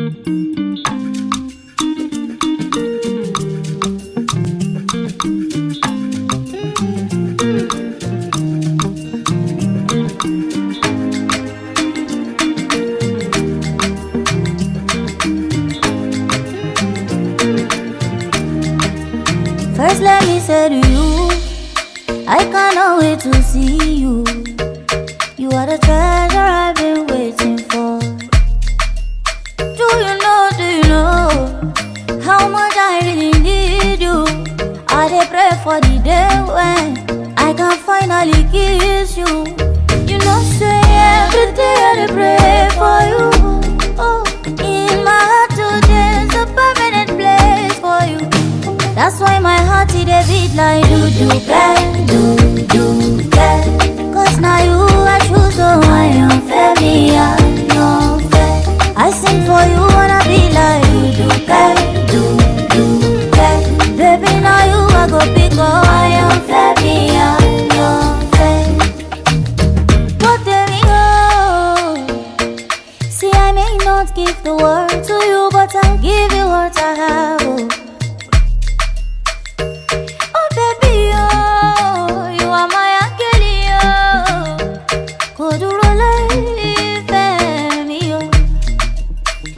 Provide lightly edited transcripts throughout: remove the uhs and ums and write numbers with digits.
First let me say to you, I cannot wait to see you. You are the treasure I've been waiting for. Do you know how much I really need you? I dey pray for the day when I can finally kiss you. You know say every day I dey pray for you. Oh, in my heart today's a permanent place for you. That's why my heart it a beat like do get. Cause now you I choose, so I am fair, me I am fair. I sing for you wanna be like do get. Baby now you I go pick up, I am fair, me I am fair. But there we go. See I may not give the world to you, but I'll give you what I have. Oh baby, oh, you are my angel, oh. Koduro life, me, oh.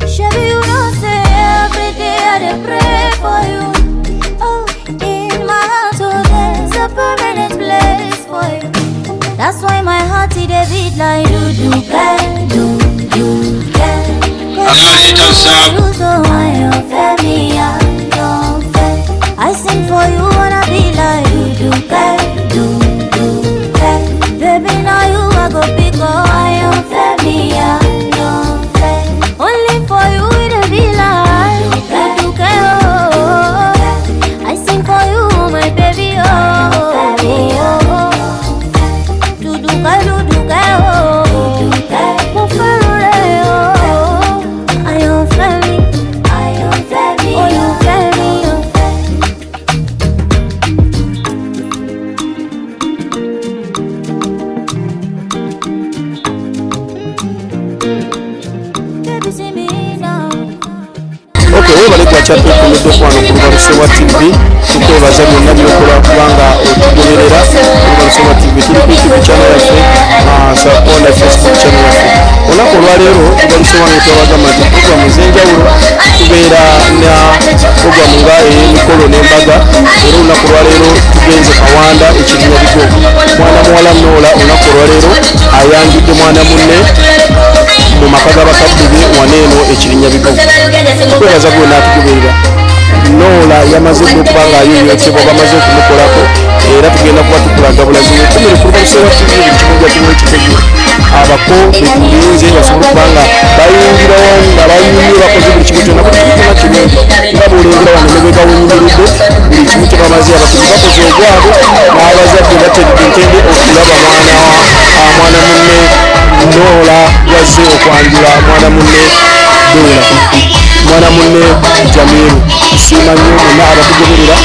Shabby, you know say every day I dey pray for you. Oh, in my heart, oh, there's a permanent place for you. That's why my heart it a beat like do get. I sing for you wanna be like do get. Baby now you I go pick up, I am fair, me I am fair. Only for you it be like do get. I sing for you my baby, oh. Do get, oh. Chatu kumudde kwano ku Lubalusewa TV tukwebaza byonna byokola kubanga otugoberera ku Lubalusewa TV tuli ku YouTube channel yaffe sakonda Facebook channel yaffe. Olunaku olwaleero Lubalusewa netwabagamba nti programu ez'enjawulo tubeera na programu nga ey'emikolo n'embaga. Era olunaku olwaleero tugenze Kawanda ekirinya bigo mwana muwala Nuru. Olunaku olwaleero ayanjudde mwana munne mu maka g'abakadde be waneeno ekirinya bigo. Tukwebaza gwonna atugoberera. Nuru yamaze okuba ng'ayoyotebwa bamaze okumukolako era tugenda kuba tukulaga bulazi wekumire ku Lubalusewa TV buli kimu gyatumu ekitegeera. Abako betulinze basobole okuba nga bayingira nga bayimye bakoze buli kimu kyonna kutukuna kirungi nga bw'olengera wano ne bwe bawunyumiridde buli kimu kye bamaze abakozi bakoze ogwabwe n'abazadde bateredde ntende okulaba mwana munne Nuru wazze okwanjula mwana munne mwana munne Jamil. Siima nnyo bonna abatugoberera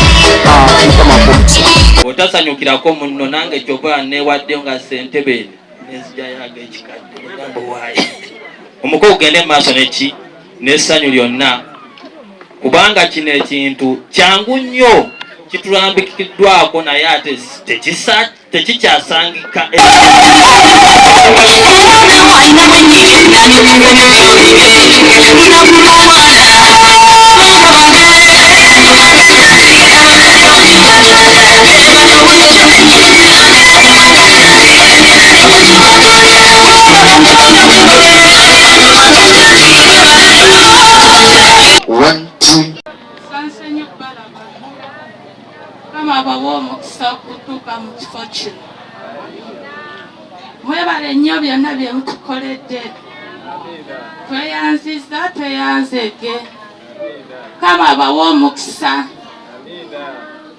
Mukama akomukisa. Otasanyukirako munno nange kyoba newadde nga ssentebe nezijayaaga ekikadde ogambo waayi omuko ogende maaso neki n'essanyu lyonna kubanga kino ekintu kyangu nnyo kitulambikiddwako naye ate tekikyasangika. Kutuuka mu kifo kino mwebale nnyo byonna bye mutukoledde. Tweyanziza tweyanzege Kama abawa omukisa.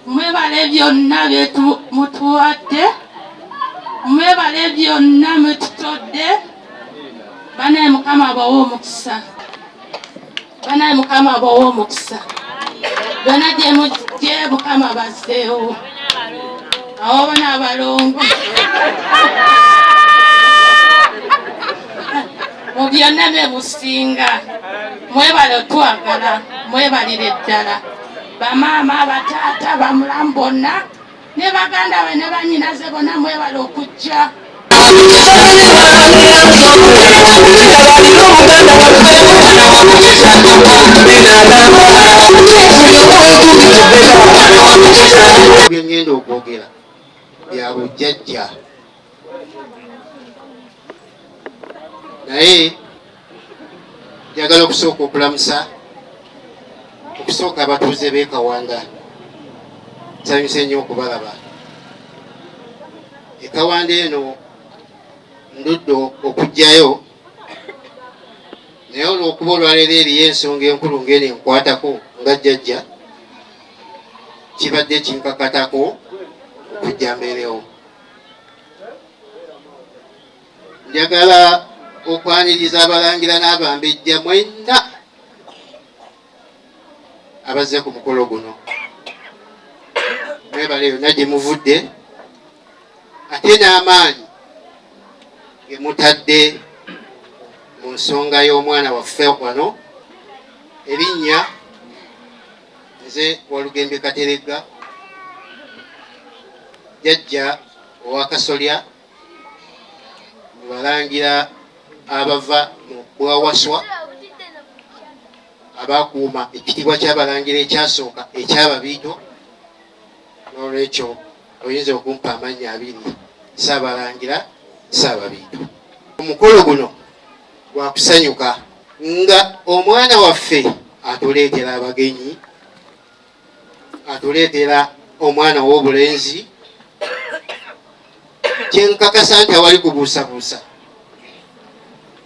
Mwebale byonna bye mutuwadde, mwebale byonna mututodde. Banaye Mukama abawa omukisa, banaye Mukama abawa omukisa. Byonna gye mujje Mukama bazzeewo. Awo bana abalongo mu byonna bye businga mwebale otwagala mwebalire ddala bamaama bataata bamulamu bonna ne baganda be ne bannyinaze bonna mwebale okujja byengenda okwogera bya bujjajja naye njagala okusooka okulamusa okusooka abatuuze b'e Kawanda nsanyuse nnyo okubalaba e Kawanda eno ndudde okujjayo naye olw'okuba olwaleero eriyo ensonga enkulu ng'eno enkwatako nga jjajja kibadde kinkakatako okujja mbeerewo njagala okwaniriza abalangira n'abambejja mwenna abazze ku mukolo guno mwebale yonna gye muvudde ate n'amaanyi ge mutadde mu nsonga y'omwana waffe wano erinnya nze Walugembe Kateregga jjajja owakasolya balangira abava mu bwawaswa abakuuma ekitiibwa ky'abalangira ekyasooka ekyababiito n'olwekyo oyinza okumpa amannya abiri Ssaabalangira Ssaababiito. Omukolo guno gwakusanyuka nga omwana waffe atuleetera abagenyi atuleetera omwana w'obulenzi kyenkakasa nti awali kubuusabuusa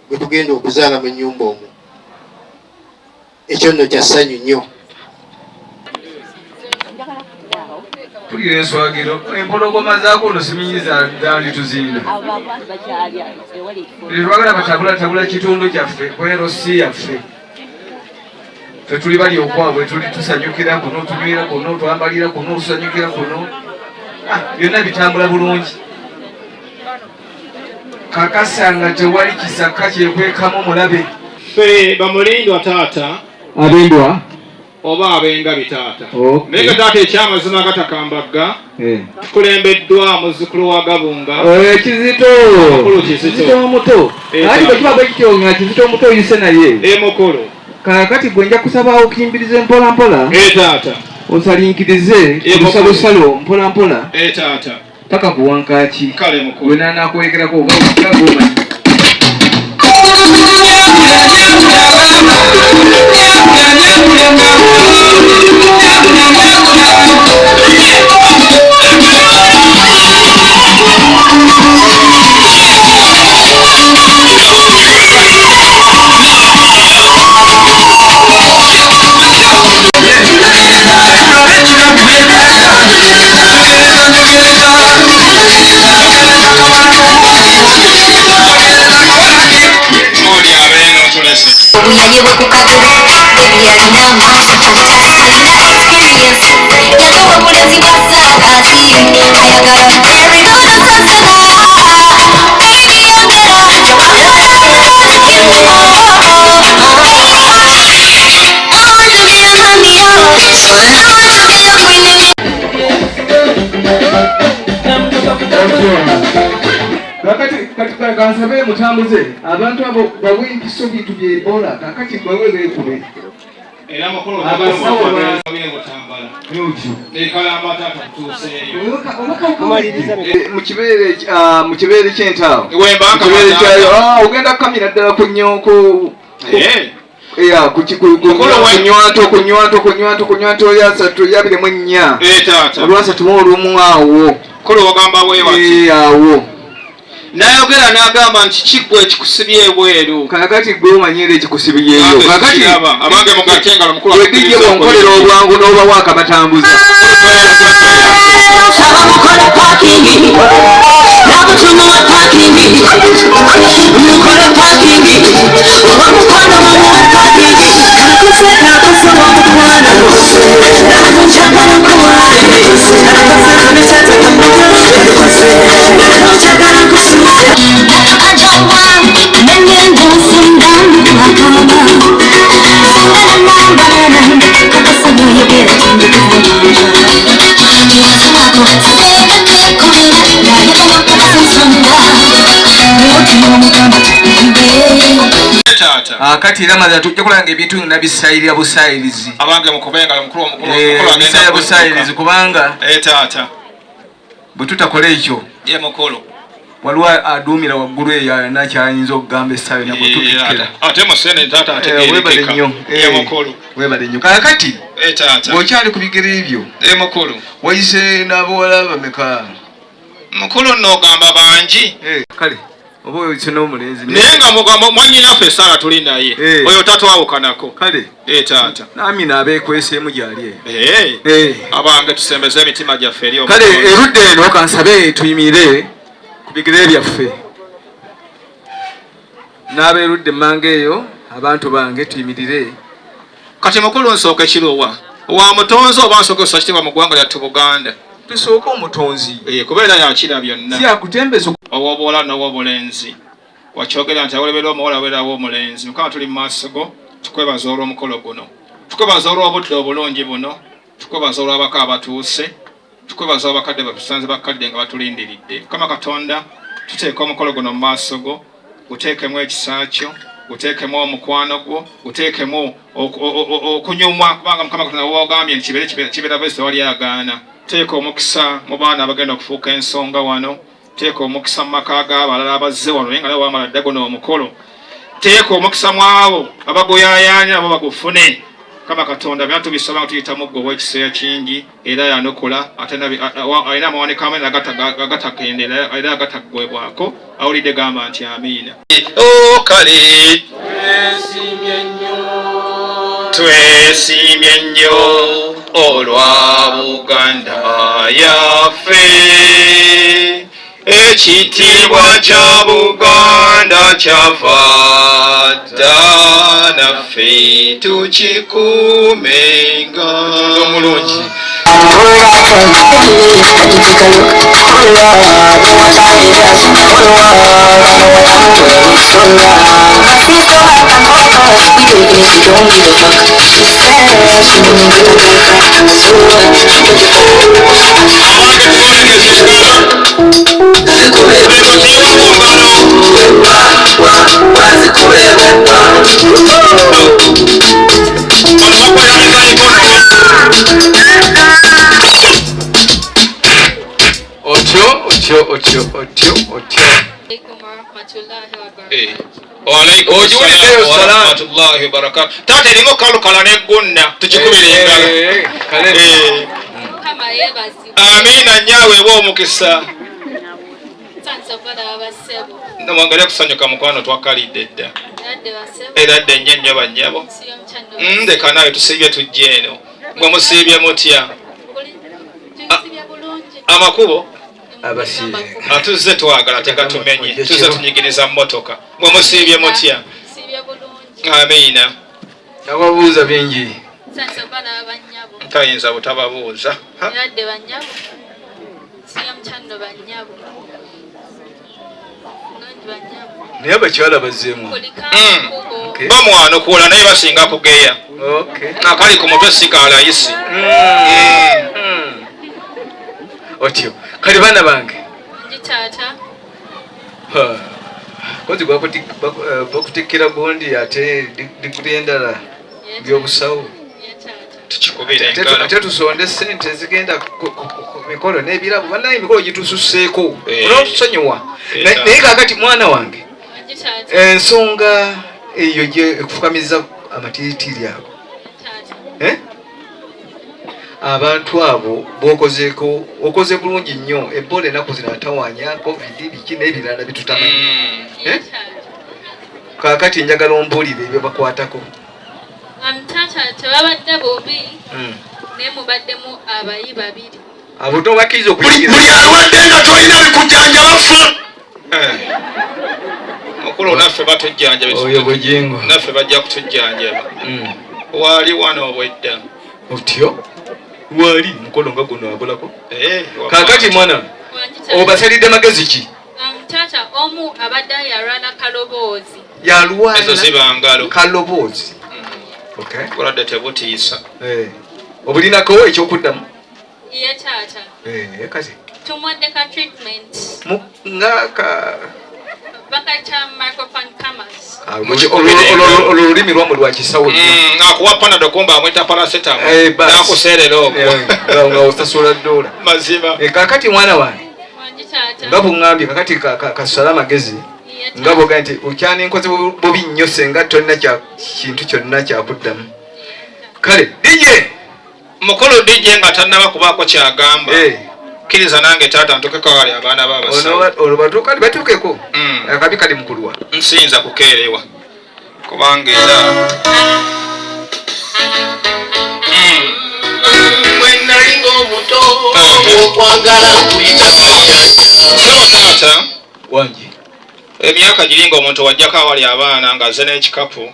gwe tugenda okuzaala mu nnyumba omwo ekyo nno kya ssanyu nnyo. Tulira enswagiro empologoma zaako no simanyi zaali tuzinda twagala batabulatabula kitundu kyaffe kwerosi yaffe ffe tuli bali okwabwe tuli tusanyukira kuno tunywera kuno twambalira kuno tusanyukira kuno byonna bitambula bulungi kakasanga tewali kisaka kyekwekamu mulabe ffe bamulindwa taata abendwa oba abenga bitaata naye nga taata ekyamazima agatakambagga tukulembeddwa muzzukulu wa Gabunga Kizito omuto ati bwe kiba bwe kityo nga Kizito omuto oyise naye Emikolo kakati gwe nja kusaba okimbirize mpola mpola taata osalinkirize olusalosalo mpola mpola taata paka kuwankaki kale mukulu wena nakwegerako ogagomanyi Obuyonyi bwe kukatula ebyalina amaaso alina experience yatoba obulezi bwa saakati ayagala kakati kansabe mutambuze abantu abo bawe empiso bintu byebola kakati bawe beekube era mukulu mu kibeere ky'entaawo ogenda kukamira ddala ku nnyoko kunywanto olyasatu lyabiremu ennya olwasatu mu olumu awo awo nayogera n'agamba nti kiggwe ekikusibye ebweru kakati gwe omanyira ekikusibyeyo kakati abange mugatengala mukulu wedijje bwonkolera obwangu n'obawo akabatambuza I Kati era maze tujja kulanga ebintu nabisayirira busayirizi abange mukubenga mukulu agenda busayirizi kubanga taata bwe tutakola ekyo mukulu waliwo aduumira waggulu eyo nakyayinza okugamba essaayo nabwe tukikkira ate musene taata webale nnyo webale nnyo kakati bw'okyali ku bigere ebyo mukulu wayise n'abawala bameka mukulu n'ogamba bangi kale oba oyise n'omulenzi naye nga mugamba mwanyinaffe esaala tuli naye oyo tatwawukanako kale taata nami naabeekweseemu gyali eyo abange tusembeze emitima gyaffe eri kale erudde eno kansabe tuyimire ku bigere byaffe n'abeerudde emmanga eyo abantu bange tuyimirire kati mukulu nsooka ekiruwa wa mutonzi oba nsooka osa kitibwa mu ggwanga lyattu Buganda tusooka omutonzi kubeera yakira byonna siyakutembeza ow'obuwala n'ow'obulenzi wakyogera nti awolebera omuwala abeerawo omulenzi mukama tuli mu maaso go tukwebaza olw'omukolo guno tukwebaza olw'obudde obulungi buno tukwebaza olw'abaka abatuuse tukwebaza abakadde batusanze bakadde nga batulindiridde mukama katonda tuteeka omukolo guno mu maaso go guteekemu ekisa kyo guteekemu omukwano gwo guteekemu okunyumwa kubanga mukama katonda wogambye nti kibeera bwezi tewali agaana teeka omukisa mu baana abagenda okufuuka ensonga wano teeka omukisa mu maka g'abalala abazze wano naye nga nabo bamala dda guno omukolo teeka omukisa mu abo abagoyayaanya nabo bagufune mukama katonda byonna tubisaba nga tuyitamu ggwe ow'ekiseera kingi era yanukula ate alina amawanika amwe agatagendera era agataggwebwako awulidde gamba nti amiina kale twesimye nnyo olwa Buganda yaffe ekitiibwa kya Buganda kyava dda naffe tukikuumenga omulungi warahmatullahi wabarakatuh. Taata eringa okalukala neggonna tukikubira engalo. Amiina nnyawe ewa omukisa. Namwangalia kusanyuka mukwano twakalidde dda. Era dde nnyo nnyo bannyabo. Ndeka nawe tusiibye tujja eno. Gwe musiibye mutya? Amakubo? Atuzze twagala teka tumenye. Tuzze tunyigiriza mmotoka. Gwe musiibye mutya? Amiina. Nababuuza bingi. Tayinza butababuuza. Naye abakyala bazzeemu. Bamwana okuwola naye basinga kugeya. Akali ku mutwe si kalayisi. Otyo. Kale baana bange. Kozi bakutekkera gundi ate diguli endala by'obusawo. Ate tusonde ssente ezigenda ku mikolo n'ebirabo bannaye emikolo gitususseeko olwotusonyiwa naye kaakati mwana wange ensonga eyo gye ekufukamiza amatiitiri ago abantu abo b'okozeeko okoze bulungi nnyo ebola ennaku zino atawaanya covid biki n'ebirala bitutamanyi kaakati njagala ombuulire ebyo bakwatako. Taata tebabadde bombi naye mubaddemu abayi babiri. Abo tobakkiriza okuyigira. Buli alwadde nga tolina bikujjanjaba. Mukulu naffe batujjanjaba. Oyo bugingo. Naffe bajja kutujjanjaba. Waali wano obwedda. Otyo? Waali mukolo nga guno abulako? Kaakati mwana obasalidde magezi ki? Taata omu abadde yalwana kaloboozi. Yalwana? Ezo ziba ngalo. Kaloboozi. Bulwadde tebutiisa. Obulinako ekyokuddamu? Ye taata. Kati. Tumwadde ka treatment. Ngaka. Bakata microphone cameras. Olulimi lwamu lwa kisawo nnyo. Akuwa panado kumba amwita paracetamol. Nakuseerera okwo. Nga osasula dola. Mazima. Kakati mwana wange. Nga buŋŋambye kakati kasala amagezi. Nga bwoga nti okyani nkoze bubi nnyo senga tolina kintu kyonna kyakuddamu. Kale DJ mukulu DJ nga tannaba kubaako kyagamba. Kkiriza nange taata ntukeko wali abaana b'abasawo. Olwo batuukeko. Akabi kali mukulwa. Nsinza kukeerewa. Kubanga era nalinga omuto okwagala taata wangi emyaka giringa omuntu wajjako awali abaana ng'azze n'ekikapu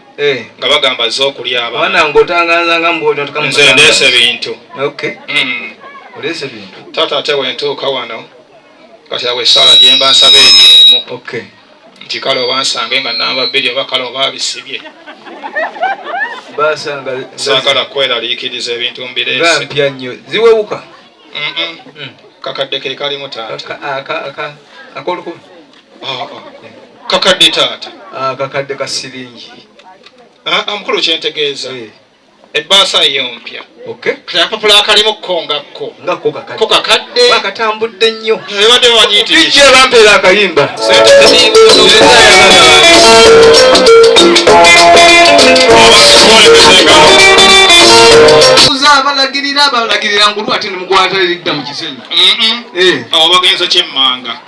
nga bagamba azze okulya abaana nze ndeese bintu oleese bintu taata ate wentuuka wano kati awe essaala gye mba nsaba ebyemu nti kale oba nsange nga namba bbiri oba kale oba bisibye saagala kweraliikiriza ebintu mbireese mpya nnyo ziwewuka kakadde ke kalimu taata akolukumi kakadde taata kakadde ka siringi mukulu kyentegeeza ebbaasa yo mpya akapapula akalimu kongako ko kakadde bakatambudde nnyo ebadde banyitiriza ijja bampeera akayimba abalagirira ngulu ate nemukwata eridda mu kisenyi awo bagenza kyemmanga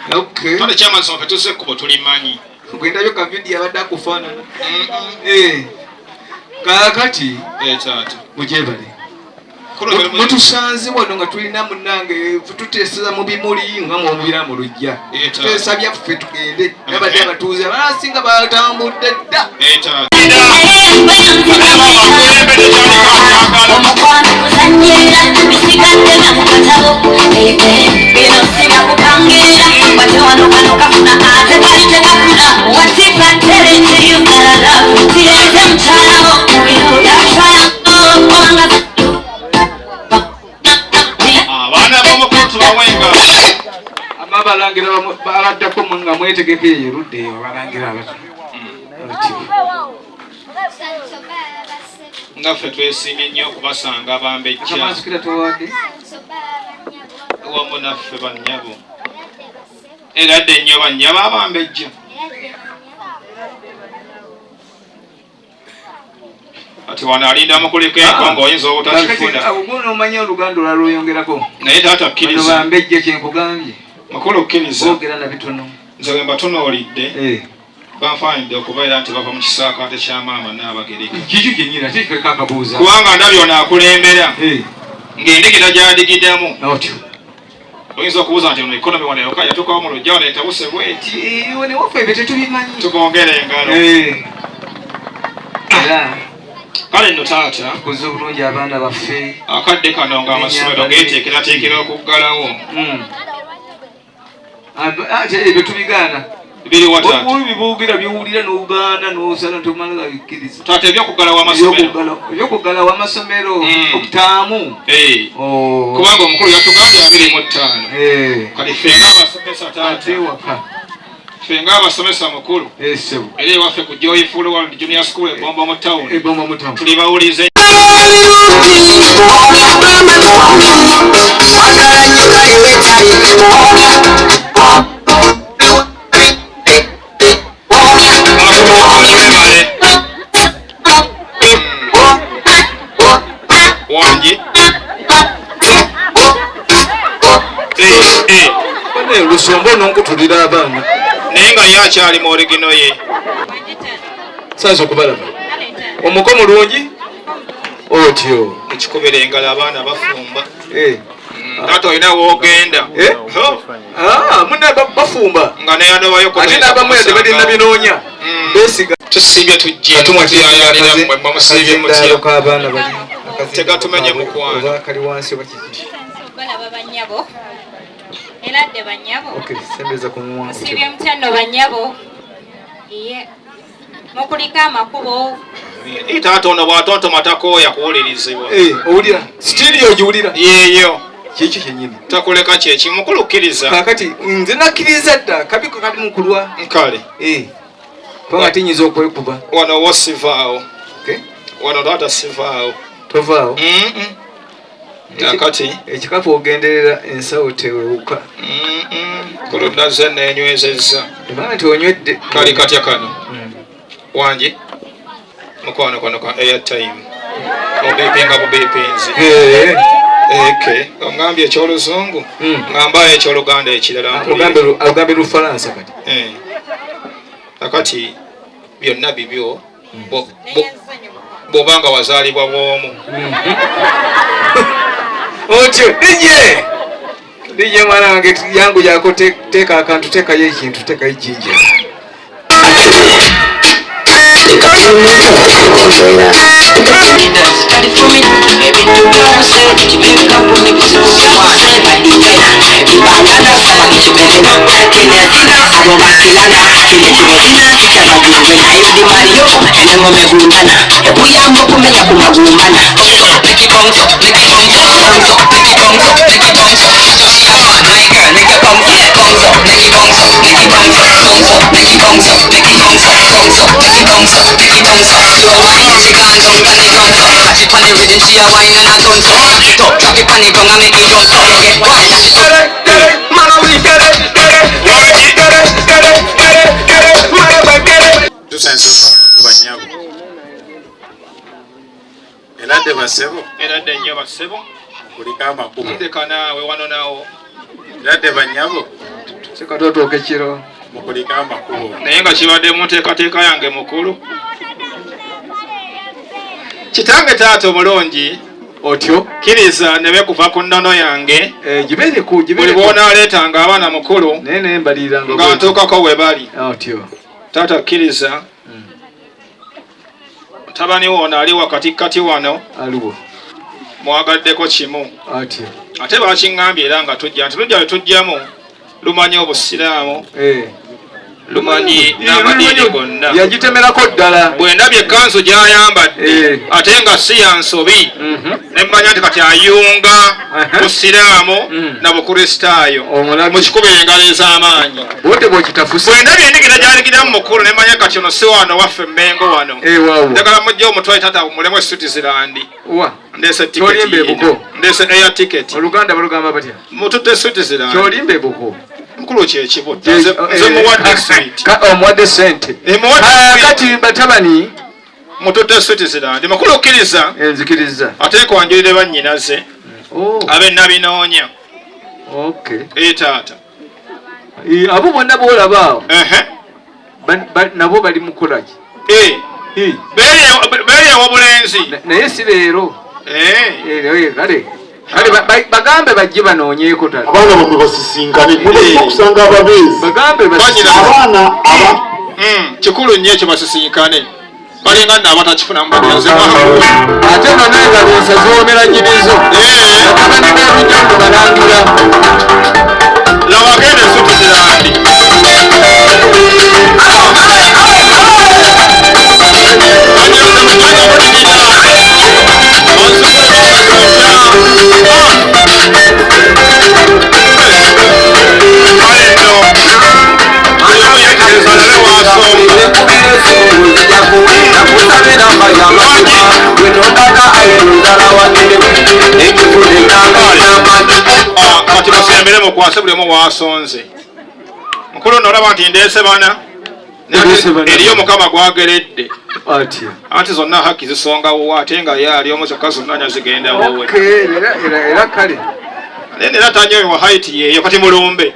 kale kyamazima petuse ekkubo tulimanyi gwendabyo kavidiyo abadde akufaanana kakati taata mujebale mutusanze wano nga tulina munange tuteeseza mu bimuli nga mwomubira mu lujja tuteesa byaffe tugende nabadde abatuuze abasinga batambudde dda abalangira baladdako nga mwetegeko eyo erudde eyo abalangira ngaffe twesiimye nnyo okubasanga abambejja wamu naffe bannyabo era dde nnyo bannyabo abambejja ati wano alinda mukuliko enkongo oyinza obutakifuna oguno omanya oluganda olwalweyongerako naye taata kkiriza bambejja kyenkugambye mukulu kkiriza ogera na bitono nze bwe mbatunuulidde banfaanidde okubeera nti bava mu kisaakaate kya maama n'abagereka kikyo kyenyina kikakabuuza kubanga ndabye ono akulembera ng'endigida gy'adigiddamu otyo oyinza okubuuza nti ono ikonomi wano yoka yatuukawo mu lujja wano etabuse bweti newaffe ebyo tetubimanyi tugongera engalo era kale nno taata tukuze obulungi abaana baffe akadde kano ng'amasomero geeteekerateekera okuggalawo ate ebyo tubigaana biriwa taata bibuugira byowulira n'ogaana n'osala tomala bikkiriza taata ebyokuggalawo amasomero ebyokuggalawo amasomero okutaamu kubanga omukulu yatugambye 25 kati ffe ng'abasomesa taata ewaka ffe ng'abasomesa mukulu era ewaffe ku joyful world junior school ebomba mu tawuni tuli bawulize wangi lusombo nonkutulira abaana naye nga ye akyali mu oregino ye saaza okubalaba omuko mulungi otyo ekikubira engalo abaana bafumba taata olina woogenda muna bafumba nga neyandobayo ate n'abamu yadde balina binoonya besiga tusimbye tujjemwe musiibye mutya k'abaana tegatumenye mukwano kali wansi bakiki balaba bannyabo era dde bannyabo sembeza kumwangu musiibye mutya nno bannyabo iye mukuliko amakubo taata ono bw'atontomatako yakuwulirizibwa owulira sitiiriyo ogiwulira yeeyo kyekyo kyenyini takuleka kyeki mukulukkiriza kakati nze nakkiriza dda kabiko kali mukulwa kale kubanga tinyinza okwekuba wano wosivaawo wano taata sivaawo tovaawo kakati ekikapu ogenderera ensawo tewewuka kulunaze nenywezezza ebanga nti onywedde kali katya kano wanje mukwano kwano kwa airtime obipinga bubipinzi ongambye ekyoluzungu ngambayo ekyoluganda ekirala alugambe lufalansa kati kakati byonna bibyo bwobanga wazaalibwa bwomu otyo DJ mwana wange yangu yako teeka akantu teekayo ekintu teekayo ejjinja Eradde basebo eradde nnyo basebo kulika amakulu ndeka naawe wano naawo eradde banyabo sikatotooka ekiro mukulika amakulu naye nga kibadde muteekateeka yange mukulu kitange taata omulungi otyo kkiriza ne bekuva ku nnono yange buli bw'onaaleetanga abaana mukulu nga ntuukako we bali taata kkiriza tabani wona ali wakati wano mwagaddeko kimu ate bakiŋŋambye era nga tujja nti lujja letujjamu lumanyi obusiraamu lumanyi n'amadiini gonna yagitemerako ddala bwendabye ekkanzu gy'ayambadde ate nga si ya nsobi nemmanya nti kati ayunga busiraamu na bukristaayo mukikuba engalo ez'amaanyi bwendabye endigira gy'aligiramu mukulu nemmanya kati ono si wano waffe mmengo wano njagala mujja omutwale tata mulemu esutizirandi ndese ndese air ticket oluganda balugamba batya mututte sutizirandi kyolimba ebuko mukulu kyekibo nze muwadde sweet omuwadde sente kati batabani mututte sutizirandi mukulu okkiriza enzikiriza ate kwanjulire bannyinaze abennabinoonya taata abo bonna boolabaawo nabo bali mukolaki beeryewa bulenzi naye si leero kale bagambe bajje banoonyeeko tata abaana bamwe basisinkane okusanga ababeezi bagambe abaana kikulu nnyo ekyo basisinkane balinga nno abatakifunamu bagenzemaa ate nonenga bensa zoomera nyinizo batabani b'ebijjambo balangira lawagende sutizirandi kati basembere mukwase buli omu wasonze mukulu nolaba nti ndeese bana eriyo mukama gwageredde anti zonna haki zisongawo ate nga ye ali omu kyokka zonna nya zigenda wowe era kale era tanyowa haiti yeeyo kati mulumbe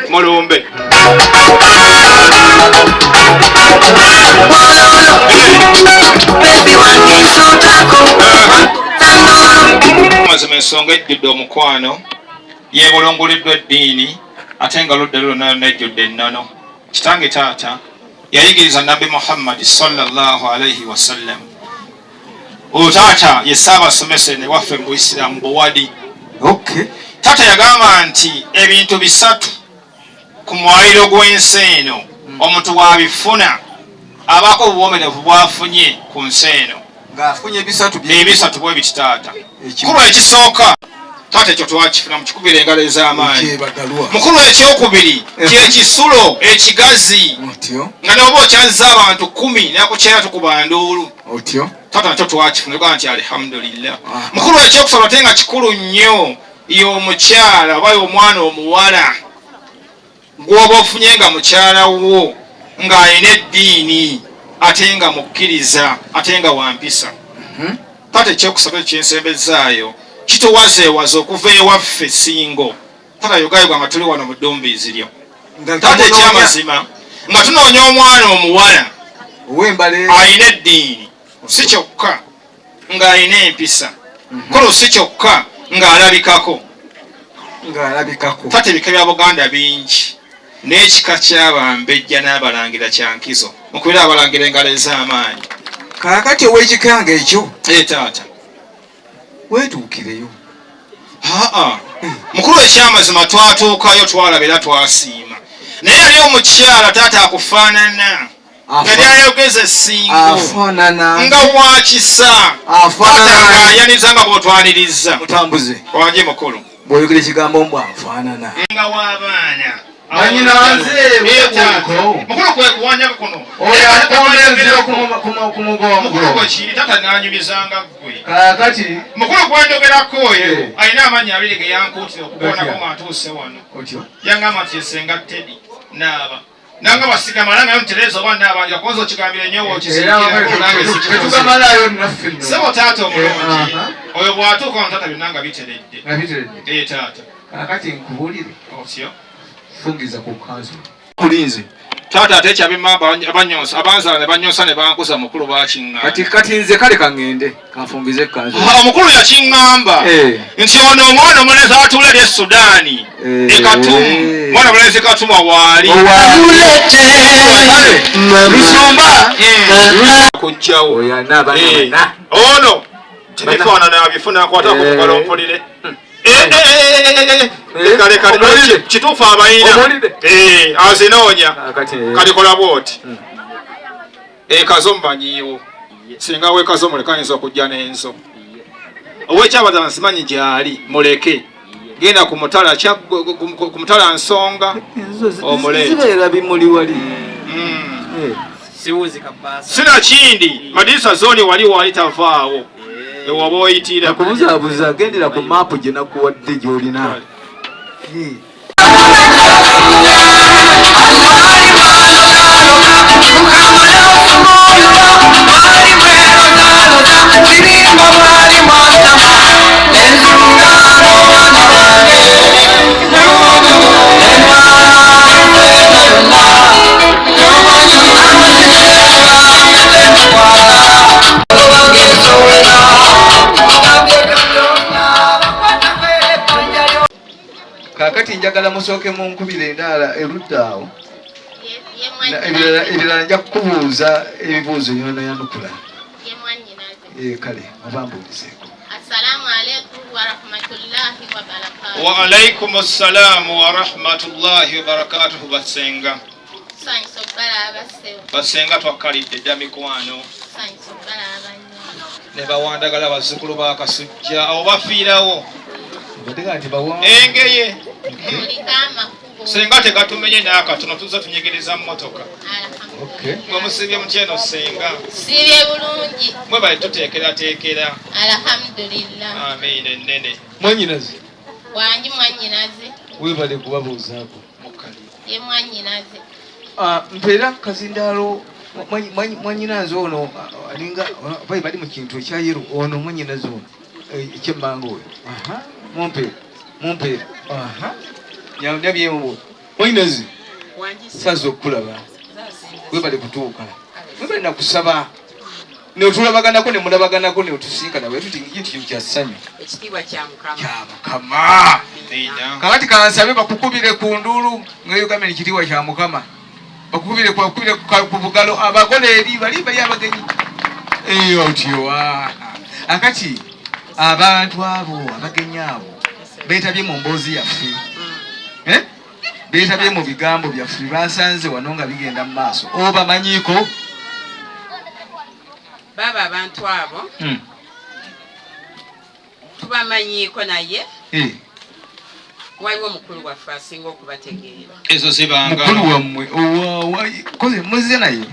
mulumbe mazima ensonga ejjudde omukwano yeebulunguliddwa eddiini ate nga ludda lulona nejjudde ennono kitange taata yayigiriza nabbi muhammadi sallallahu alaihi wasallam otaata ye ssaabasomese ne waffe mu buisiraamu buwadi taata yagamba nti ebintu bisatu ku mwaliro gw'ensi eno omuntu wabifuna abaako obuwomerevu bwafunye ku nsi eno ebisatu bwe biti taata kulu ekisooka kate ekyo twakifuna mukikubira engalo ez'amaanyi. Mukulu ekyokubiri kyekisulo ekigazi nga noba okyazza abantu 10 nakukyera tukuba nduulu taata nakyo twakifuna tugaa nti alhamdulillah. Mukulu ekyokusaba ate nga kikulu nnyo y'omukyala oba y'omwana omuwala gw'oba ofunye nga mukyala wo ng'alina eddiini ate nga mukkiriza ate nga wampisa. Taata ekyokusaba kyensembezaayo kituwazeewaza okuva ewaffe singo taata yogayogwa nga tuli wano mu ddumbiizi lyo. Taata ekyamazima nga tunoonya omwana omuwala alina eddiini si kyokka ng'alina empisa kolo si kyokka ng'alabikako. Taata ebika bya Buganda bingi n'ekika ky'Abambejja n'Abalangira kyankizo mukubeera Abalangira engalo ez'amaanyi. Kaakati ow'ekikanga ekyo taata weetuukireyo. Mukulu ekyamazima twatuukayo twalabira twasiima naye ali omukyala taata akufaanana yali ayogeza essingo nga wakisa taata ng'ayaniza nga bw'otwaniriza mutambuze wanje mukulu bw'oyogera ekigambo mbw anfaanana nga w'abaana mukulu kwe kuwanyako kuno mukulu kwekiri taata nanyumizanga ggwe kaakati mukulu gwendogerako oyo alina amannya abiri ge yankuutira okugonako nga ntuuse wano yangamba nti esenga Teddy naaba nanga basigama nanga ntereza oba naabanja kuwonza okigambire nnyo wokizikiretugamalayo naffe sebo taata omulungi oyo bw'atuuka wano taata byonna nga biteredde taata kaakati nkubuulire otyo fungiza ku kanzu kulinze taata ate kyabimamba abanyonsa abanzala ne banyonsa ne bankuza mukulu bakiŋŋamba kati nze kale kaŋŋende kanfungize kanzu omukulu yakiŋŋamba nti ono omwana omulezi atuula eri Sudaani ekatumu mwana mulezi katumwa waali lusumba kujjawo ono tebifaanana abifuna akwata ku mugalo mpulire kale kituufu abayina azinoonya kalikola bwoti ekazo mumanyiiwo singa wekazo muleka ayinza okujja n'enzo owekyabaza nsimanyi gyali muleke genda ku mutala nsonga omulezibeera bimuli wali sina kindi madirisa zoni wali tavaawo ewaba oyitira kubuzaabuza gendera ku maapu gye nakuwadde gy'olina kakati njagala musooke munkubira endaala erudda awo ebirala nja kukubuuza ebibuuzo yonayanukula kale obambuulizeeko. Assalamu alaikum wa rahmatullahi wa barakatuh. Wa alaikum assalamu wa rahmatullahi wa barakatuh. Basenga basenga twakalidde dda mikwano ne bawandagala bazzukulu ba Kasujja abo bafiirawo engeye senga tegatumenye n'akatono tuzza tunyegereza mu motoka mwe musibye mutyeno senga sibye bulungi mwe bali tuteekerateekera alhamdulillah amiin ennene mwanyinaze wangi mwanyinaze webale kubabuuzaako ye mwanyinaze mpeera kazindaalo mwanyinaze ono alinga bali mu kintu ekyayero ono mwanyinaze ono ekyemmanga oyo mumpeera nyabyemu mwanyinaze saza okukulaba webale kutuuka webale nakusaba neotulabaganako nemulabaganako neotusinkana bwetuti kintu kyassanyu ekitiibwa kya Mukama kakati kansabe bakukubire ku nduulu ngayogambe ekitiibwa kya Mukama bakukubire ku bugalo abagole eri bali abagenyi otyo akati abantu abo abagenyi abo beetabye mu mboozi yaffe beetabye mu bigambo byaffe basanze wano nga bigenda mu maaso obamanyiiko baba abantu abo tubamanyiiko naye waliwo mukulu waffe asinga okubategeera. Ezo zibanga mukulu wammwe koze muzze naye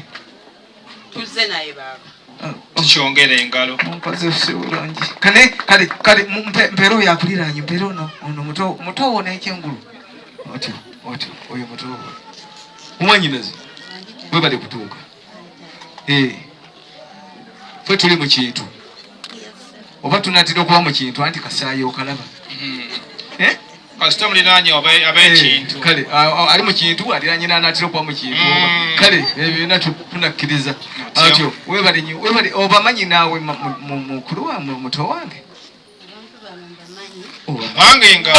tuzze naye baaba tukyongera engalo mumpaze bulungi kale mpeera oyo akuliraanye mpeera ono muto wo n'ekyengulu otyo oyo muto wo mumwanyinaze bwe bali kutuuka ffe tuli mu kintu oba tunatera okuba mu kintu anti kasaayo okalaba kasita muliraanye ab'ekintu kale ali mu kintu aliraanye n'anaatera okuba mu kintu kale ebyo byonna tunakkiriza atyo webali obamanyi naawe mukulu wa muto wange wange nga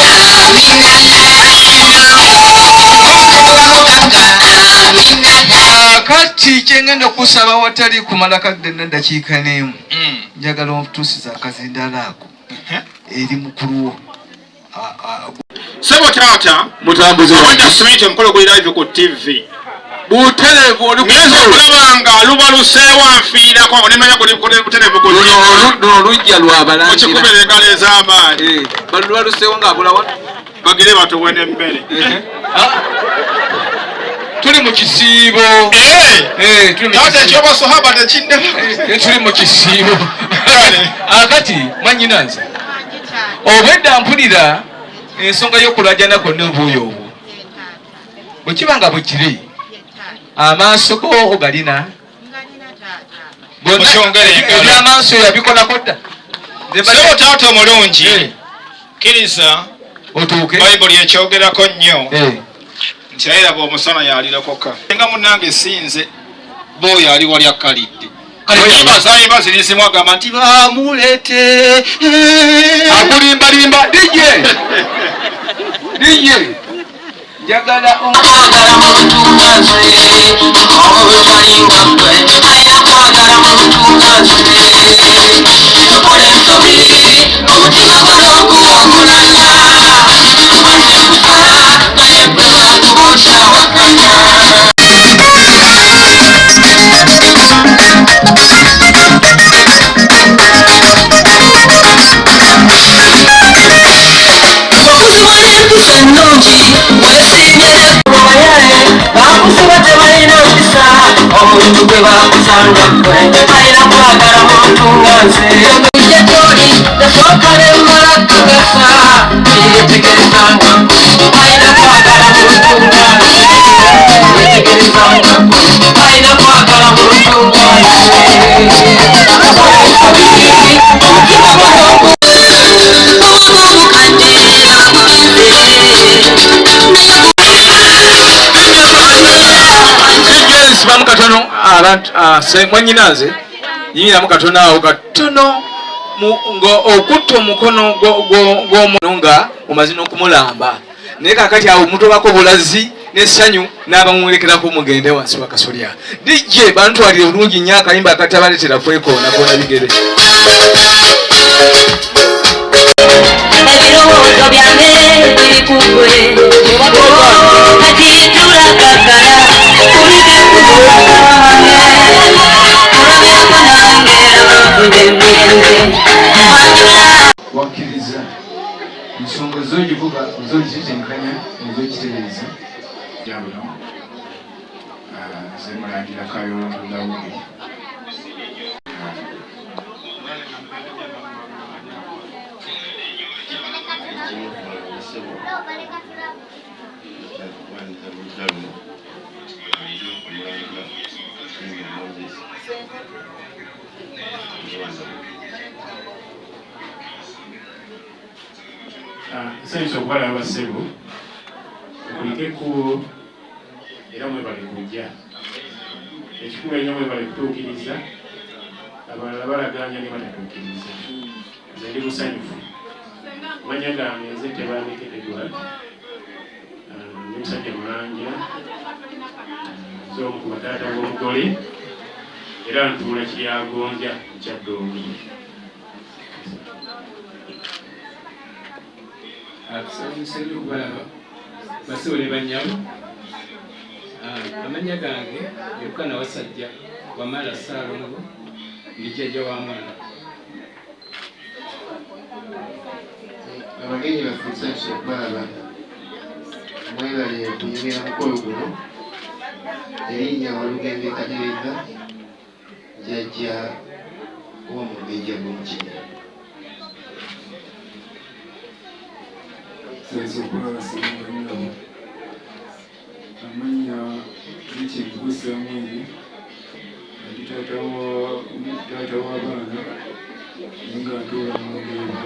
kati kyengenda okusaba watali kumala kadde n'eddakiika n'emu njagala otuusiza akazindala ako eri mukulu wo sebo taata mutambuze wajja simiti omukolo guli live ku TV buterevu oli kulabanga luba luseewo anfiirako nemanya buterevu luno lujja lwabalangira okikubira engalo ez'amaanyi baluba luseewo ng'abulawa bagire batuwe n'emmere tuli mu kisiibo taata ekyobasohaba tekinnema tuli mu kisiibo akati mwanyinanze obwedda mpulira ensonga y'okulajana kwonna obuuyo obwo bwekiba nga bwekiri amaaso go ogalina ebyamaaso yabikolako dda sebo taata omulungi kkiriza otuuke bayibuli ekyogerako nnyo nti ayiraba omusana yalirokoka nga munnange sinze booyo ali wali akkalidde Bazayimba zirizimu agamba nti bamulete akulimbalimba DJ njagala kwagala muntu nganze omubitalinga gwe alina kwagala muntu nganze tukola ensobi omutima guno guwangulanya wannemusa naye gwe bakubutawakanya ennungi mwesiimye abayale bakusiba tebalina mpisa omuntu gwe bakusanga gwe alina kwagala muntu nganze ije gyoli tesooka nemmala kugasa yetegerezanga alina kwagala muntu nganze yetegerezanga alina kwagala muntu nganze omutima gwangu sibamu katono abantu mwanyinaze yiniramu katono awo katono okutta omukono gw'omuntu nga omaze n'okumulamba naye kakati awo mutobako bulazi n'essanyu n'abamwerekerako mugende wansi wakasolya DJ bantwalire bulungi nnyo akayimba akatabaletera kwekoonakona bigere ebirowoozo byange biri ku ggwe kati tulagagala kulike kulabirako nange ndegenze wakkiriza ensonga zogivuga zogitetenkanya ezokitereeza jabulamu zemulangira kayolo dawudi nsanyusa okubalaba bassebo okulika ekkubo era mwebale kujja ekikulu ennyo mwebale kutuukiriza abalala balaganya ne batatuukiriza nze ndi musanyufu manya gange nze tebandekededwa ne musajja mulanja nze omu ku bataata b'omugole era ntuula kiryagonja ekyaddongo tusanyusa okubalaba basibo ne bannyabo amannya gange yokana wasajja wamala saalongo ndi jjajja wa mwana abagenyi baffe tusanyusa okubalaba mwebale okunyumira mukolo guno erinnya Walugende Kajerenga jjajja w'omubejja gw'omukini senza okulaba singa amanya ekintukusa mwiri ati taata w'abaana nga ntoola mungeeba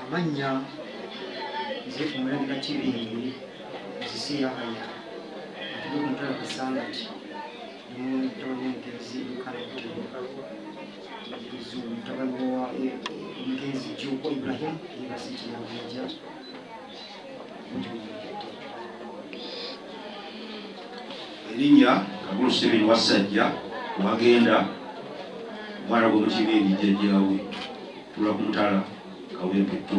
amanya nze kumulabika kibingi zisiyakaya atukumutala kusanga ti nomugezi mutabani wa omugenzi Joko Ibrahim University yabuja erinnya Kabulusebeni Wasajja wagenda omwana gw'omukibindi jjajjaawe tula ku mutala kawempettu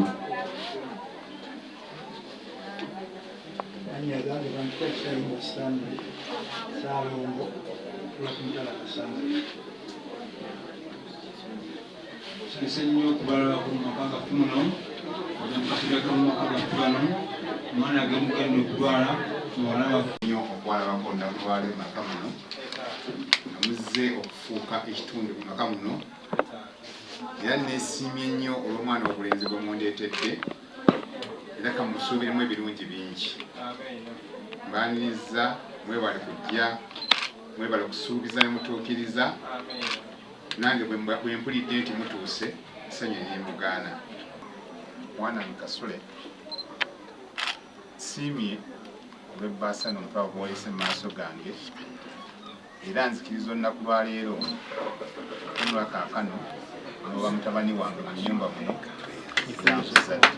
anyagambe bantu ekirayi mu kisambu kyalongo tula ku mutala kasanga sense nnyo okubalala ku maka gaffe muno omukatirako mu maka gaffe gano omwana agemugenda okulwala muwala waffe nnyo okwalabako olunaku lwaleero maka muno nga muzze okufuuka ekitundu mu maka muno era neesiimye nnyo olw'omwana obulenzi bwe mundeetedde era kamusuubiremu ebirungi bingi mbaaniriza mwebale kujja mwebale kusuubiza ne mutuukiriza nange bwe mpulidde nti mutuuse essanyu ery'emugaana mwana Mukasule siimye olw'ebbaasa n'omutwalo gw'oyise mu maaso gange era nzikiriza olunaku lwaleero omulwa kaakano n'oba mutabani wange mu nnyumba muno nampuzadde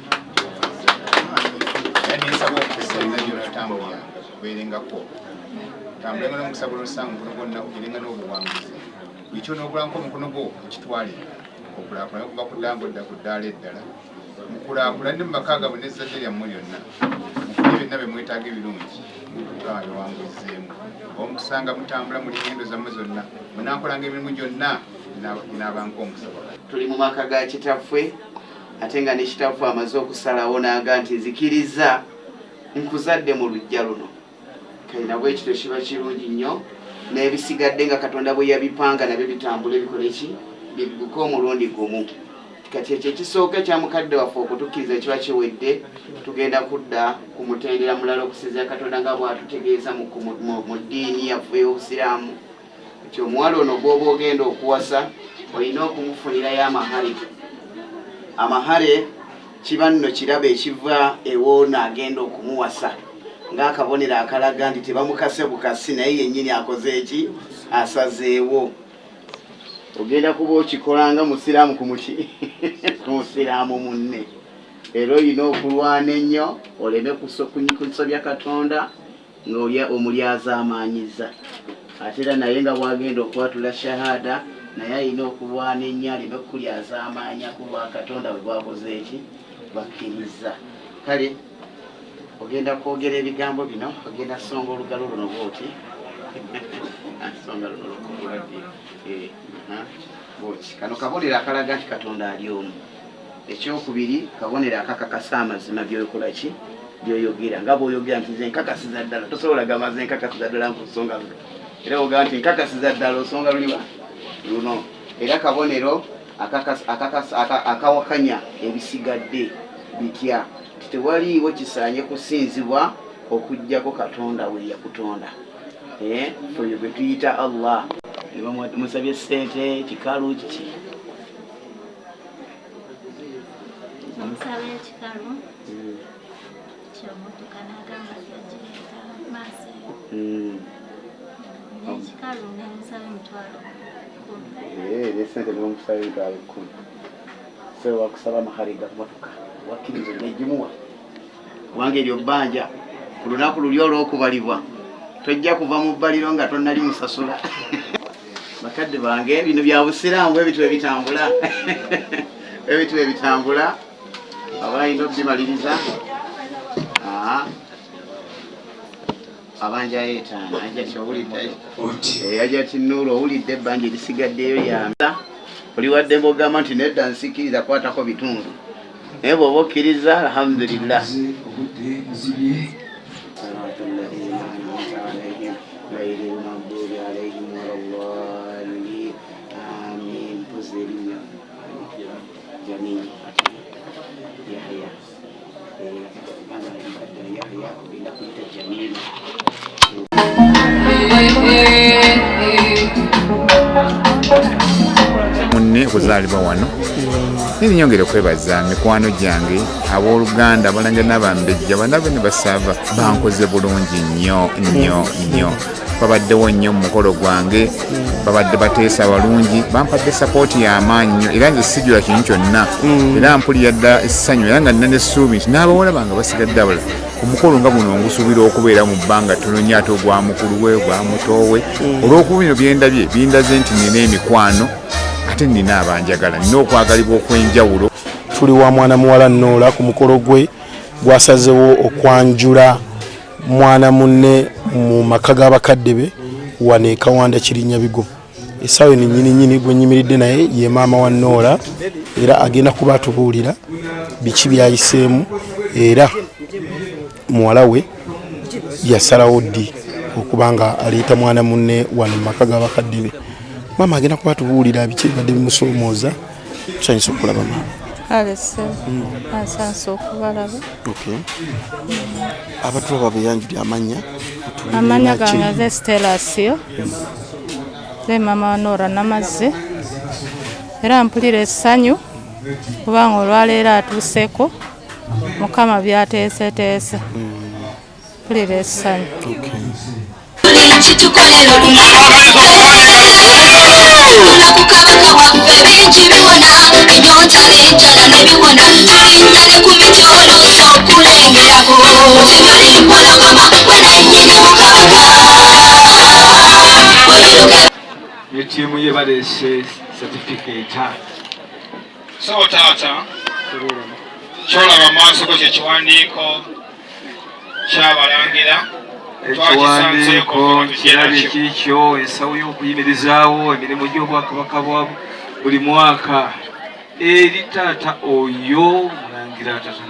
era nensaba okukusenza byonna ttambuli yange kubeerengako tambulenga n'omusabula olusanga omukono gwonna ogerenga n'obuwanguzi buli ky'onoogulanko omukono gwo okitwale okulaakulana kuva ku ddanga odda ku ddaala eddala mukulaakulanne mu maka gaabwe n'ezzadde lyammwe lyonna mukole byonna bye mwetaaga ebirungi mukama biwanguzeemu omukusanga mutambula muli ngendo zammwe zonna munaakolanga emirimu gyonna ginaabanko omusaba tuli mu maka ga kitaffe ate nga ne kitaffe amaze okusalawo n'aga nti nzikiriza nkuzadde mu lujja luno kalina bwekityo kiba kirungi nnyo n'ebisigadde nga Katonda bwe yabipanga nabyo bitambule bikole ki bigguke omulundi gumu kati ekyo ekisooka kya mukadde waffe okutukkiriza kiba kiwedde tugenda kudda ku mutendera mulala okusinziira Katonda nga bw'atutegeeza mu ddiini yaffe y'Obusiraamu nti omuwala ono gw'oba ogenda okuwasa olina okumufunirayo amahale. Amahale kiba nno kirabo ekiva ewoona agenda okumuwasa ng'akabonero akalaga nti tebamukase bukasi naye yennyini akoze eki asazeewo. Ogenda kuba okikolanga musiraamu ku musiraamu munne era olina okulwana ennyo oleme kusobya Katonda ng'omulyaza amaanyiza ate era naye nga bwagenda okwatula shahada naye alina okulwana ennyo aleme kukulyaza amaanya ku lwa Katonda bwe bwakoze eki bakkiriza. Kale ogenda kwogera ebigambo bino ogenda songa olugalo luno bwoti songa luno lukulwadde bwoti kano kabonero akalaga nti Katonda ali omu. Ekyokubiri kabonero akakakasa amazima byokola ki byoyogera nga bw'oyogera nti nze nkakasiza ddala tosobola gamba nze nkakasiza ddala ku nsonga luno era ogamba nti nkakasiza ddala nsonga luliwa luno era kabonero akawakanya ebisigadde bitya nti tewaliiwo kisaanye kusinzibwa okuggyako Katonda we yakutonda. Oyo gwe tuyita Allah musabye ssente kikalu kiki omusabye ekikalu kyomotoka n'agamba yakireeta maaso n'ekikalu nemusabye emitwalo 10 nesente nomusabye emitwalo 10 so wakusaba amahale ga motoka wakkiriza negimuwa kubanga eryo bbanja ku lunaku luli olw'okubalibwa tojja kuva mu bbaliro nga tonnali musasula. Bakadde bange bino bya busiraamu bwe bitwe bitambula ebitwe bitambula abayina obimaliriza abanja yetaana ajati owulidde ajati Nuru owulidde ebbanja erisigaddeyo yamza oli wadde mbogamba nti nedda nsikiriza kwatako bitundu naye bw'oba okkiriza alhamdulillah Jamil Jamil munne okuzaalibwa wano nini nyongere okwebaza mikwano gyange abooluganda abalanja n'abambejja banabe ne basava bankoze bulungi nnyo babaddewo nnyo mu mukolo gwange babadde bateesa balungi bampadde sapooti y'amaanyi nnyo era nze sijula kintu kyonna era mpulira dda essanyu era nga nina n'essuubi nti n'abawala bange basigadde abala omukolo nga buno ngusuubira okubeera mu bbanga ttono nnyo ate ogwa mukulu we ogwa muto we olw'okuba bino byendabye bindaze nti nina emikwano ate nina abanjagala nina okwagalibwa okw'enjawulo. Tuli wa mwana muwala Nura ku mukolo gwe gwasazewo okwanjula mwana munne mu maka g'abakadde be wano e Kawanda Kili Yabigo. Essaawa eno nnyini gwe nnyimiridde naye ye maama wa Nura era agenda kuba atubuulira biki byayiseemu era muwala we yasalawo ddi okuba nga aleeta mwana munne wano mu maka g'abakadde be. Maama agenda kuba atubuulira biki bibadde bimusoomooza. Tusanyusa okulaba maama. Alese asanse okubalaba. Okay. Abatulaba beyanjudde amanya gange ze Stelasiyo ze mama wa Nura Namazzi era mpulira essanyu kubanga olwaleero atuuseeko Mukama byateeseteese mpulira essanyu. Kitukolero nakukabaka waffe bingi biwona enyonta n'enjala ne biwona tulinnyane ku mitwalo n'okulengerako ebalimpologoma wenennyini mukabaka etiimu ye baleese certificate so taata kyolaba mu maaso go kyekiwandiiko kyabalangira ekiwandiiko kirabe kiikyo ensawo y'okuyimirizaawo emirimu gy'obwakabaka bwa buli mwaka eri taata oyo mulangira taata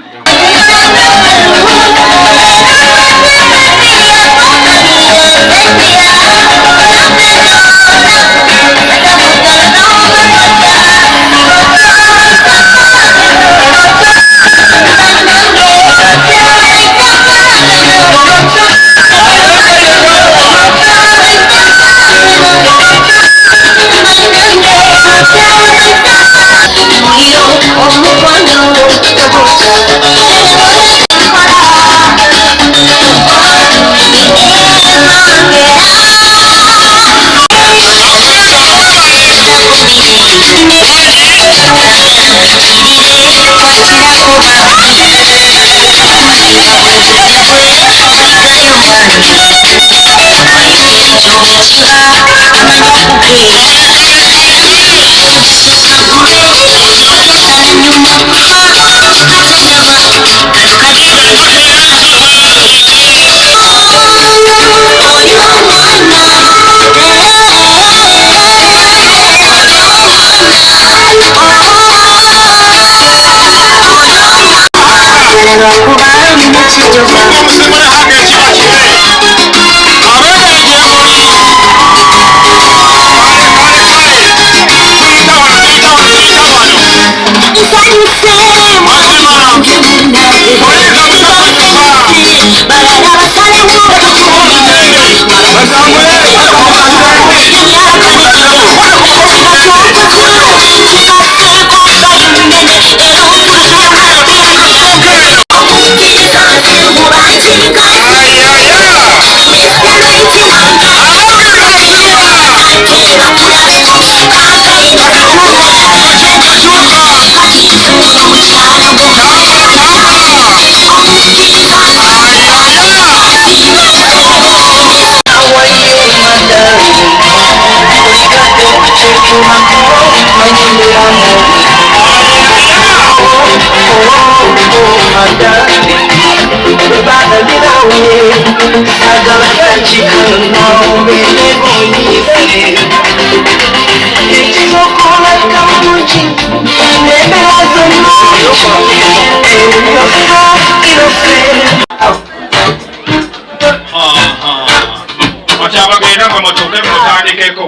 Abagenda nga motoka mutandikeko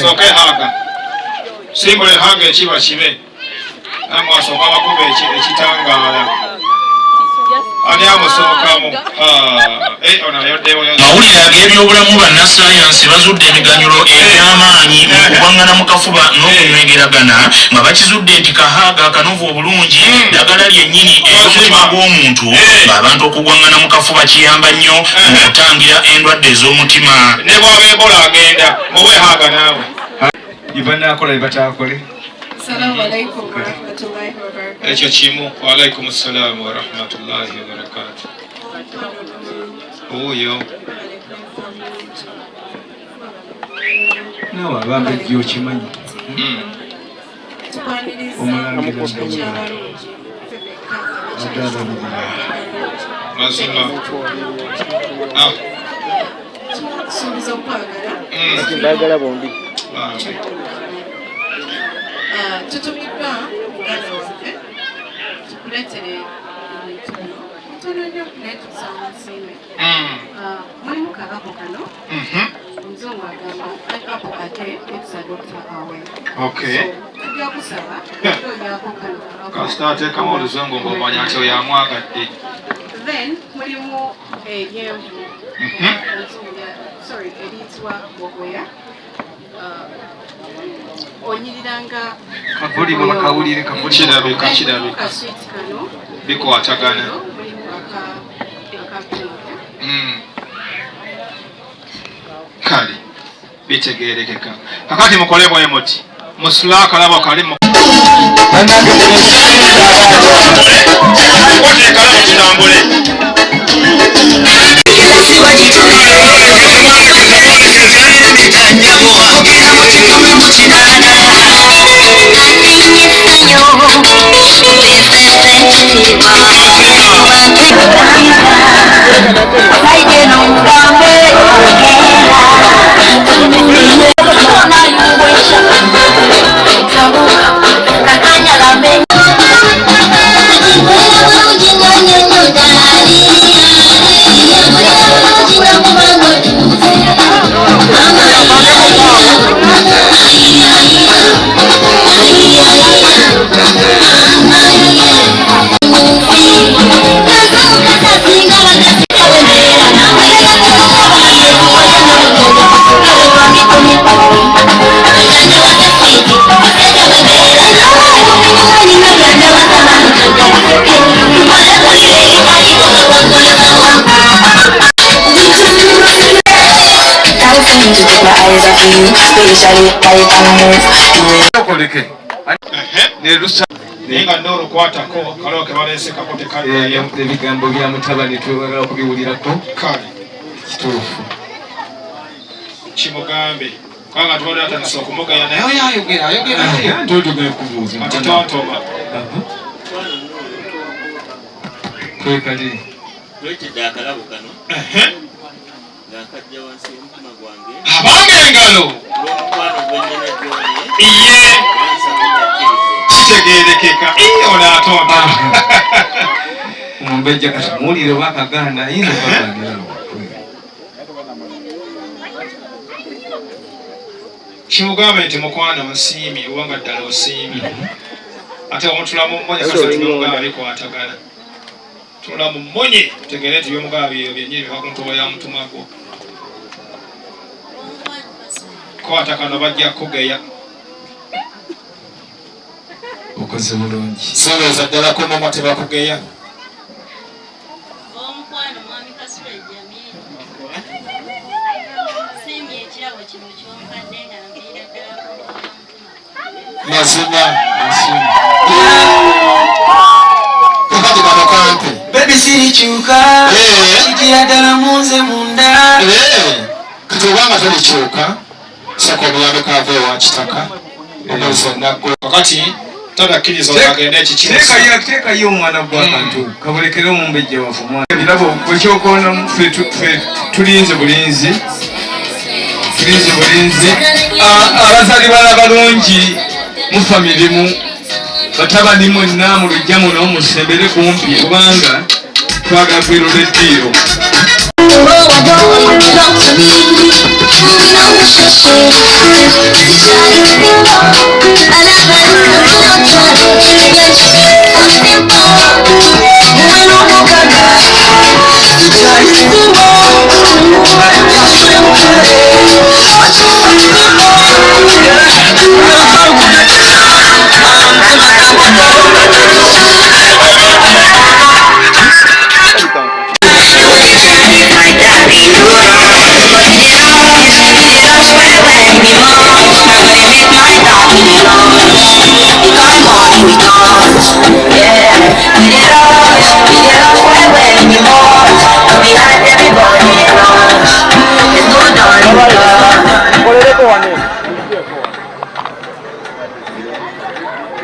soke haga simbole haga ekiba kibe namwe asooka bakuba ekitangaala ani amusookamu mawulire ag'ebyobulamu bannasayansi bazudde emiganyulo egy'amaanyi mu kuwaŋŋana mu kafuba n'okunywegeragana nga bakizudde nti kahaaga akanovu obulungi ddagala lyennyini ery'omutima gw'omuntu ng'abantu okuwaŋŋana mu kafuba kiyamba nnyo mu kutangira endwadde ez'omutima ne bwaba ebola agenda muwe haaga naawe ibanakola ibatakole. Assalamu alaikum wa rahmatullahi wa barakatuh. Ekyo kimu. Wa alaikum assalam wa rahmatullahi wa barakatuh. Oyo nawe abambe jjo kimanyi omulangira mazima suubiza okwagala ndagala bombi tutumiddwa muganda waffe tukuleetere tono nnyo kuleetusa wansiime mulimu kakako kano omuzungu agamba apple a day it's a doctor away. Tujja kusaba onyako kano kasita ateekamu oluzungu ng'omanya nti oyo amwagadde. Then mulimu eryenvu eriyitibwa bogoya onyiriranga kavulima bakawulire kirabika kaswiti kano bikwatagana kale bitegeerekeka kakati mukole bwe muti musula akalabo kali kitambule Nenga Nuru kwatako kaloke balese kakote kali ebigambo bya mutabani twagala okubiwulirako kale kituufu kimugambe kwanga tuwona atandisa okumugaya naye oyo ayogera ntotugenda kubuuza atitontoma kwekali lwekidde akalabo kano ng'akajja wansi y'omutima gwange abange engalo olw'omukwano gwennyina gy'oli iye kitegeerekeka onaatonda omumbejja kati muwulire oba akaganda ayinza okaganira kimugambe nti mukwano nsiimi obanga ddala osiimi ate omutulamu mmonye kasa tibyomugambe bikwatagana tunula mu mmonye tegere nti byomugambe byo byennyini bibakuntoba ya mutuma gwo kwata kano bajja kugeya okoze bulungi sobeeza ddala komomo tebakugeya omukwano mwami kasula Jamil siimye ekirabo kino ky'omukadde nga nviira ddala mazima kakati kano kampe bebi sirikyuka kigira ddala munze munda kati obanga tolikyuka saka omuyambe kava ewa kitaka omwezi enaggo kakati Tata kirizo agende ekikirizo. Teeka yo omwana gw'abantu kabulekere omumbejja waffe omwana. Birabo bwekyokoona ffe tulinze bulinzi. Abazaali bala balungi mu famire mu batabani mwenna mu lujja muno musembere kumpi kubanga twagala kwirula eddiiro.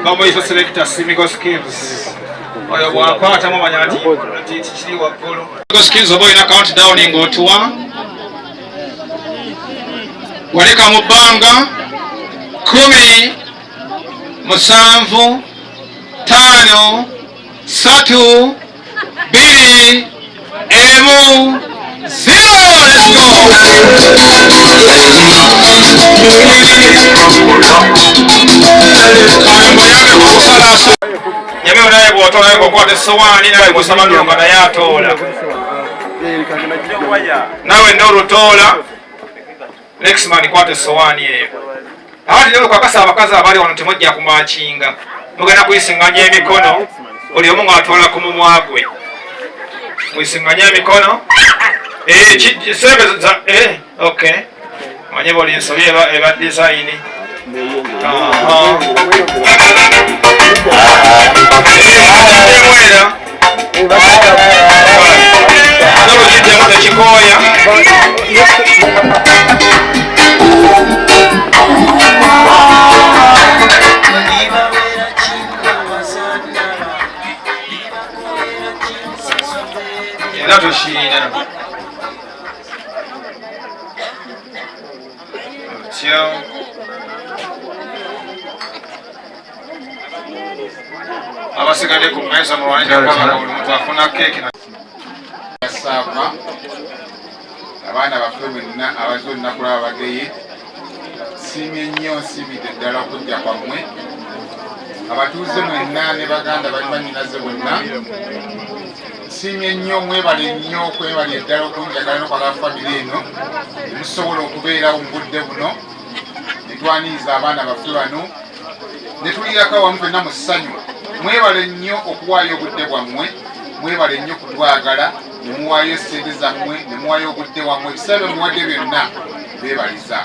Bamuyiso selector Simigo Skills. Oyo bwakwatamu manya ati kiri waggulu. Simigo Skills oba olina countdown ng'otuwa. Waleka mu bbanga 10, 7, 5, 3, 2, 1, 0. Let's go. Jamil naye bw'otola naye bw'okwata essowaani naye bw'osaba Ndonga naye atoola. Nawe Nuru toola. Next man kwata essowaani eyo. Abandi lero kwakasa abakazi abali wano temujja kumaakinga. Mugenda kuyisinganya emikono. Buli omu ng'atoola ku mumwa gwe. Muyisinganya emikono. Sebeza okay. Manye buli nsobi eba design. Abasigadde ku mmeeza mulwanira kwagala buli muntu afuna keeki saava abaana baffe bonna abaze olunaku lwaba bageyi siimye nnyo nsiimidde ddala okujja kwammwe abatuuze mwenna ne baganda bali bannyinaze bonna nsiimye nnyo mwebale nnyo okwebala eddala okunjagala n'okwagala famire eno nemusobola okubeerawo mu budde buno ne twaniriza abaana baffe bano ne tulirako awamu fenna mu ssanyu mwebale nnyo okuwaayo obudde bwammwe mwebale nnyo kutwagala ne muwaayo ssente zammwe ne muwaayo obudde wammwe ebiseera muwadde byonna beebaliza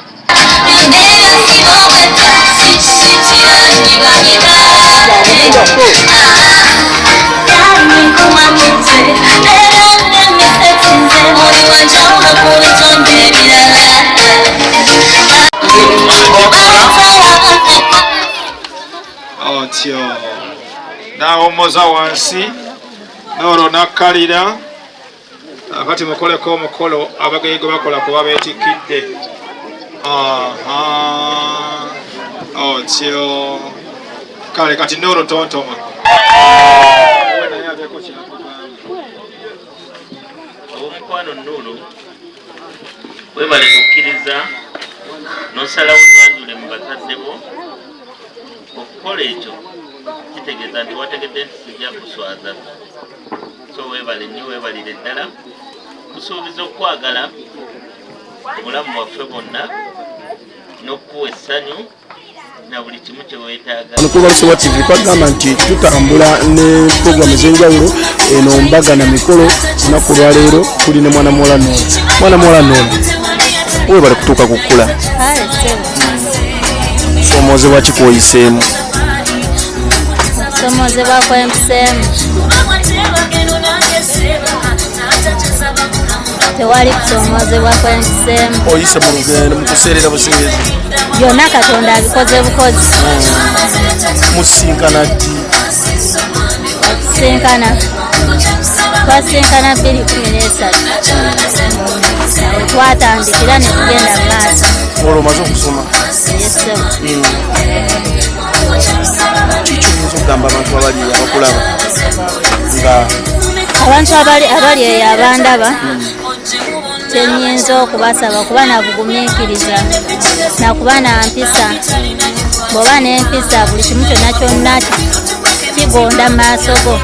otyo n'awommoza wansi n'olwo n'akkalira akati mukoleko omukolo abageyi gwe bakola kuba beetikkidde otyo kale kati n'olwo tontoma omukwano Nuru webale kukkiriza n'osalawo nwanjule mu bazadde bo okukola ekyo kitegeeza nti wategedde nti sijja kuswaza so webale nnyo webalire ddala kusuubiza okwagala obulamu bwaffe bwonna n'okuwa essanyu na buli kimu kye weetaaga. Kubalisiwa TV twagamba nti tutambula ne programu ez'enjawulo eno Mbaga na Emikolo olunaku lwa leero tuli ne mwana muwala Nuru. Mwana muwala Nuru webale kutuuka kukula somoozebwa ki kwoyiseemu? Somoozebwa kwempiseemu tewali kusomoozebwa kwempiseemu oyise mu lugendo mu kuseerera buseerezi byonna Katonda abikoze bukozi. Musinkana ddi? Twasinkana 2013 twatandikira ne tugenda mu maaso. Olwo omaze okusoma? Kiki oyinza okugamba abantu abali abakulaba nga abantu abali eyo abandaba kyenyinza okubasaba kuba nabugumiikiriza nakuba na mpisa. Bw'oba n'empisa buli kimu kyonna kyonna kigonda mu maaso go.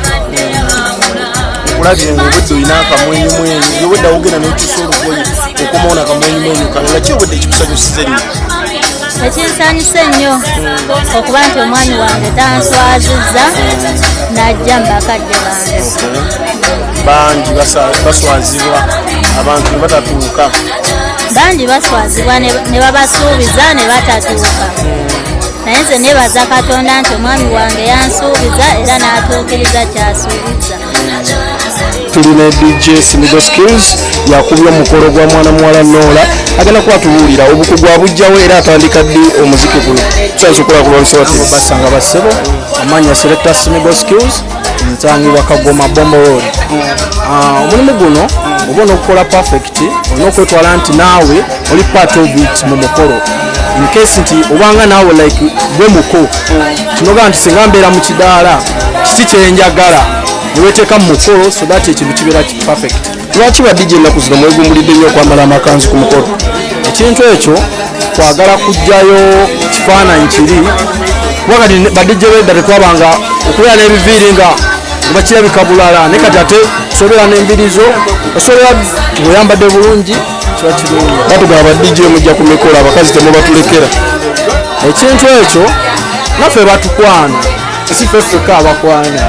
Okulabye ng'obudde olina akamwenyumwenyu yobudde awogera n'okyusa olugoye okumaona akamwenyumwenyu kalala ki obudde ekikusanyusiza ennyo? Ekinsanyusa ennyo okuba nti omwami wange tanswazizza n'ajja mu bakadde bange. Bangi baswazibwa abantu ne batatuuka. Bangi baswazibwa ne babasuubiza ne batatuuka. Naye nze nebaza Katonda nti omwami wange yansuubiza era n'atuukiriza kyasuubiza. Tulina DJ Simigo Skills yakubye omukolo gwa mwana muwala Nora agenda kwatubuulira obukugu abujjawo era atandika ddi omuziki guno. Tusanze okukola ku lwonsoti basanga basebo amanya Selector Simigo Skills nsangibwa Kagoma Bombo Road. Omulimu guno oba onokukola perfect olina okwetwala nti naawe oli part of it mu mukolo in case nti obanga naawe like gwe muko kinoga nti singa mbeera mu kidaala kiki kyenjagala niweteeka mu mukolo so that ekintu kibeera perfect. Lwaki ba DJ ennaku zino mwegumbulidde nnyo okwambala amakanzu ku mukolo? Ekintu ekyo twagala kujjayo kifaananyi kiri kuba kati ba DJ bedda tetwabanga okubeera n'ebiviiri nga bakirabika bulala ne kati ate osobera n'enviri zo osobola ng'oyambadde bulungi kiba kirungi. Batugaba ba DJ mujja ku mikolo abakazi temubatulekera. Ekintu ekyo naffe batukwana si ffeffeka abakwana.